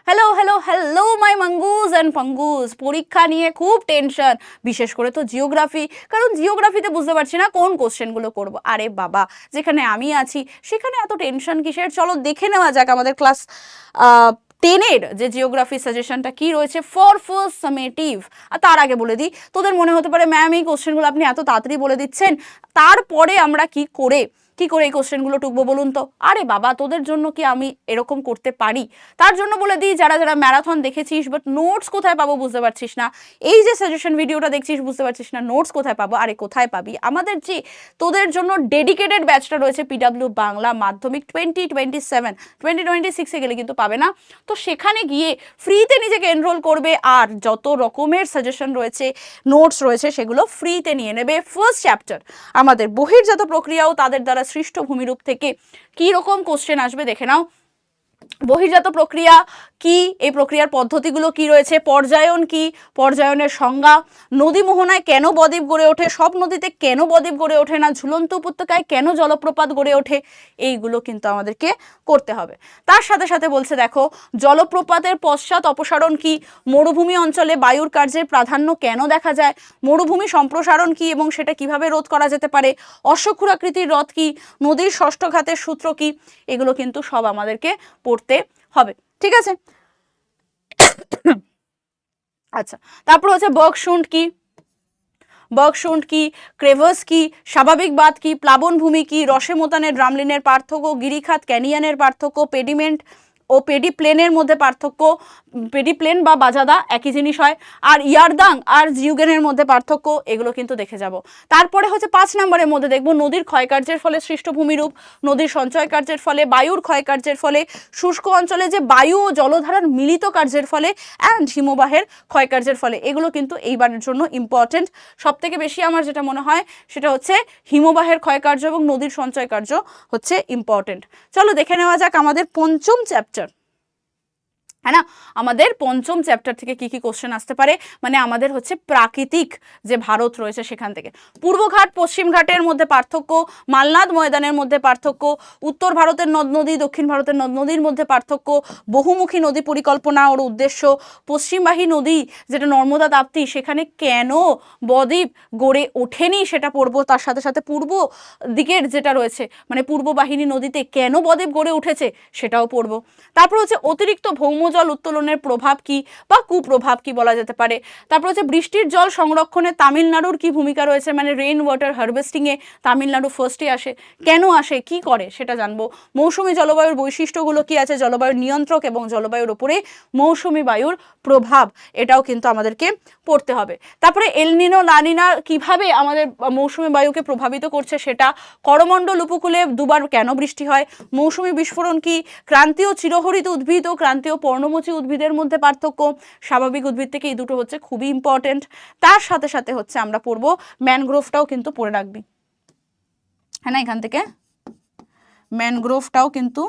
Hello hello hello my mongoose and fungus. পরীক্ষা নিয়ে খুব টেনশন, বিশেষ করে তো জিওগ্রাফি। কারণ জিওগ্রাফিতে বুঝতে পারছি না কোন কোশ্চেনগুলো করব। আরে বাবা, যেখানে আমি আছি সেখানে এত টেনশন কিসের? চলো দেখে নেওয়া যাক আমাদের ক্লাস 10-এর যে জিওগ্রাফি সাজেশনটা কি রয়েছে ফর ফার্স্ট সামেটিভ। আর তার আগে বলে দিই, তোদের মনে হতে পারে ম্যাম এই কোশ্চেনগুলো আপনি এত তাড়াতাড়ি বলে দিচ্ছেন, তারপরে আমরা কি করে এই কোশ্চেনগুলো টুকবো বলুন তো? আরে বাবা, তোদের জন্য কি আমি এরকম করতে পারি? তার জন্য বলে দিই, যারা যারা ম্যারাথন দেখেছিস বাট নোটস কোথায় পাবো বুঝতে পারছিস না, এই যে সাজেশন ভিডিওটা দেখছিস বুঝতে পারছিস না নোটস কোথায় পাবো, আরে কোথায় পাবি? আমাদের যে তোদের জন্য ডেডিকেটেড ব্যাচটা রয়েছে পিডব্লিউ বাংলা মাধ্যমিক 2027, 2026-এ গেলে কিন্তু পাবে না। তো সেখানে গিয়ে ফ্রিতে নিজেকে এনরোল করবে, আর যত রকমের সাজেশন রয়েছে, নোটস রয়েছে, সেগুলো ফ্রিতে নিয়ে নেবে। ফার্স্ট চ্যাপ্টার আমাদের বহির্জাত প্রক্রিয়া ও তাদের দ্বারা সৃষ্ট ভূমিরূপ থেকে কি রকম কোশ্চেন আসবে দেখে নাও। বহির্জাত প্রক্রিয়া কি, এই প্রক্রিয়ার পদ্ধতিগুলো কি রয়েছে, পর্যায়ন কি, পর্যায়নের সংজ্ঞা, নদী মোহনায় কেন বদ্বীপ গড়ে ওঠে, সব নদীতে কেন বদ্বীপ গড়ে ওঠে না, ঝুলন্ত উপত্যকায় কেন জলপ্রপাত গড়ে ওঠে, এইগুলো কিন্তু আমাদেরকে করতে হবে। তার সাথে সাথে বলছে দেখো, জলপ্রপাতের পশ্চাৎ অপসারণ কি, মরুভূমি অঞ্চলে বায়ুর কার্যের প্রাধান্য কেন দেখা যায়, মরুভূমি সম্প্রসারণ কি এবং সেটা কিভাবে রোধ করা যেতে পারে, অশ্বক্ষুরাকৃতির হ্রদ কি, নদীর ষষ্ঠ ঘাতের সূত্র কি, এগুলো কিন্তু সব আমাদেরকে পড়তে হবে। ঠিক আছে, আচ্ছা। তারপর হচ্ছে বর্গশুন্ড কি, বর্গশুন্ড কি, ক্রেভাস কি, স্বাভাবিক বাঁধ কি, প্লাবনভূমি কি, রসে মোতানের ড্রামলিনের পার্থক্য, গিরিখাত ক্যানিয়নের পার্থক্য, পেডিমেন্ট ও পেডিপ্লেনের মধ্যে পার্থক্য, পেডিপ্লেন বা বাজাদা একই জিনিস হয়, আর ইয়ারদাং আর জিউগেনের মধ্যে পার্থক্য, এগুলো কিন্তু দেখে যাব। তারপরে হচ্ছে 5 নম্বরের মধ্যে দেখব নদীর ক্ষয়কার্যের ফলে সৃষ্ট ভূমিরূপ, নদীর সঞ্চয় কার্যের ফলে, বায়ুর ক্ষয়কার্যের ফলে, শুষ্ক অঞ্চলে যে বায়ু ও জলধারার মিলিত কার্যের ফলে, অ্যান্ড হিমবাহের ক্ষয়কার্যের ফলে। এগুলো কিন্তু এইবারের জন্য ইম্পর্টেন্ট। সব থেকে বেশি আমার যেটা মনে হয় সেটা হচ্ছে হিমবাহের ক্ষয়কার্য এবং নদীর সঞ্চয় কার্য হচ্ছে ইম্পর্টেন্ট। চলো দেখে নেওয়া যাক আমাদের পঞ্চম চ্যাপ্টার, হ্যাঁ না, আমাদের পঞ্চম চ্যাপ্টার থেকে কি কি কোশ্চেন আসতে পারে, মানে আমাদের হচ্ছে প্রাকৃতিক যে ভারত রয়েছে সেখান থেকে। পূর্বঘাট পশ্চিম ঘাটের মধ্যে পার্থক্য, মালনাদ ময়দানের মধ্যে পার্থক্য, উত্তর ভারতের নদ নদী দক্ষিণ ভারতের নদ নদীর মধ্যে পার্থক্য, বহুমুখী নদী পরিকল্পনা ওর উদ্দেশ্য, পশ্চিমবাহী নদী যেটা নর্মদা তাপ্তি সেখানে কেন বদ্বীপ গড়ে ওঠেনি সেটা পড়বো। তার সাথে সাথে পূর্ব দিকের যেটা রয়েছে মানে পূর্ব বাহিনী নদীতে কেন বদ্বীপ গড়ে উঠেছে সেটাও পড়বো। তারপর হচ্ছে অতিরিক্ত ভৌমজল উত্তোলনের প্রভাব কি বা কুপ্রভাব কি বলা যেতে পারে। তারপর হচ্ছে বৃষ্টির জল সংরক্ষণে তামিলনাড়ুর কি ভূমিকা রয়েছে, মানে রেইন ওয়াটার হারভেস্টিংয়ে তামিলনাড়ু ফার্স্টে আসে, কেন আসে, কি করে সেটা জানবো। মৌসুমী জলবায়ুর বৈশিষ্ট্যগুলো কি আছে, জলবায়ুর নিয়ন্ত্রক এবং জলবায়ুর উপরে মৌসুমী বায়ুর প্রভাব, এটাও কিন্তু আমাদেরকে পড়তে হবে। তারপরে এলনিনো লানিনা কিভাবে আমাদের মৌসুমী বায়ুকে প্রভাবিত করছে সেটা, করমণ্ডল উপকূলে দুবার কেন বৃষ্টি হয়, মৌসুমী বিস্ফোরণ কি, ক্রান্তীয় চিরহরিত উদ্ভিদ ও ক্রান্তীয় পর্ণমোচী উদ্ভিদের মধ্যে পার্থক্য, স্বাভাবিক উদ্ভিদ থেকে এই দুটো হচ্ছে খুবই ইম্পর্টেন্ট। তার সাথে সাথে হচ্ছে আমরা পড়বো ম্যানগ্রোভটাও কিন্তু পড়ে রাখবি, হ্যাঁ না, এখান থেকে ম্যানগ্রোভটাও কিন্তু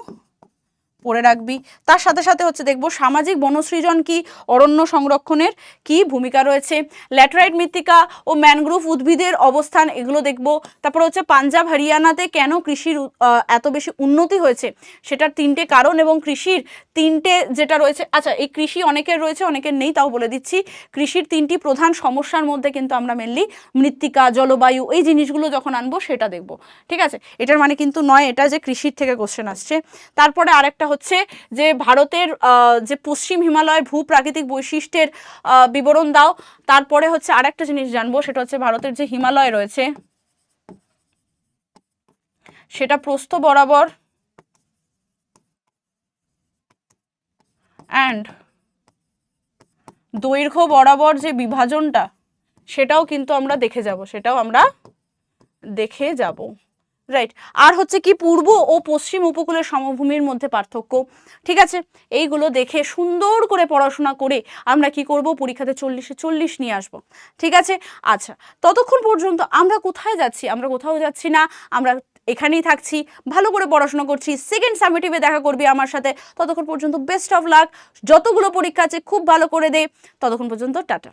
পড়ে রাখবি। তার সাথে সাথে হচ্ছে দেখবো সামাজিক বনসৃজন কি, অরণ্য সংরক্ষণের কি ভূমিকা রয়েছে, ল্যাটেরাইট মৃত্তিকা ও ম্যানগ্রোভ উদ্ভিদের অবস্থান, এগুলো দেখবো। তারপর হচ্ছে পাঞ্জাব হরিয়ানাতে কেন কৃষির এত বেশি উন্নতি হয়েছে সেটার 3টে কারণ এবং কৃষির 3টে যেটা রয়েছে। আচ্ছা, এই কৃষি অনেকের রয়েছে অনেকের নেই, তাও বলে দিচ্ছি। কৃষির 3টি প্রধান সমস্যার মধ্যে কিন্তু আমরা মেনলি মৃত্তিকা, জলবায়ু, এই জিনিসগুলো যখন আনবো সেটা দেখবো। ঠিক আছে, এটার মানে কিন্তু নয় এটা যে কৃষির থেকে কোশ্চেন আসছে। তারপরে আরেকটা হচ্ছে যে ভারতের যে পশ্চিম হিমালয় ভূপ্রাকৃতিক বৈশিষ্ট্যের বিবরণ দাও। তারপরে হচ্ছে আরেকটা জিনিস জানবো, সেটা হচ্ছে ভারতের যে হিমালয় রয়েছে সেটা প্রস্থ বরাবর অ্যান্ড দৈর্ঘ্য বরাবর যে বিভাজনটা সেটাও কিন্তু আমরা দেখে যাব, সেটাও আমরা দেখে যাব। রাইট, আর হচ্ছে কি পূর্ব ও পশ্চিম উপকূলের সমভূমির মধ্যে পার্থক্য। ঠিক আছে, এইগুলো দেখে সুন্দর করে পড়াশোনা করে আমরা কি করব, পরীক্ষাতে 40-এ 40 নিয়ে আসব। ঠিক আছে, আচ্ছা, ততক্ষণ পর্যন্ত আমরা কোথায় যাচ্ছি, আমরা কোথাও যাচ্ছি না, আমরা এখানেই থাকছি, ভালো করে পড়াশোনা করছি। সেকেন্ড সামেটিভে দেখা করবি আমার সাথে, ততক্ষণ পর্যন্ত বেস্ট অফ লাক, যতগুলো পরীক্ষা আছে খুব ভালো করে দে, ততক্ষণ পর্যন্ত টাটা।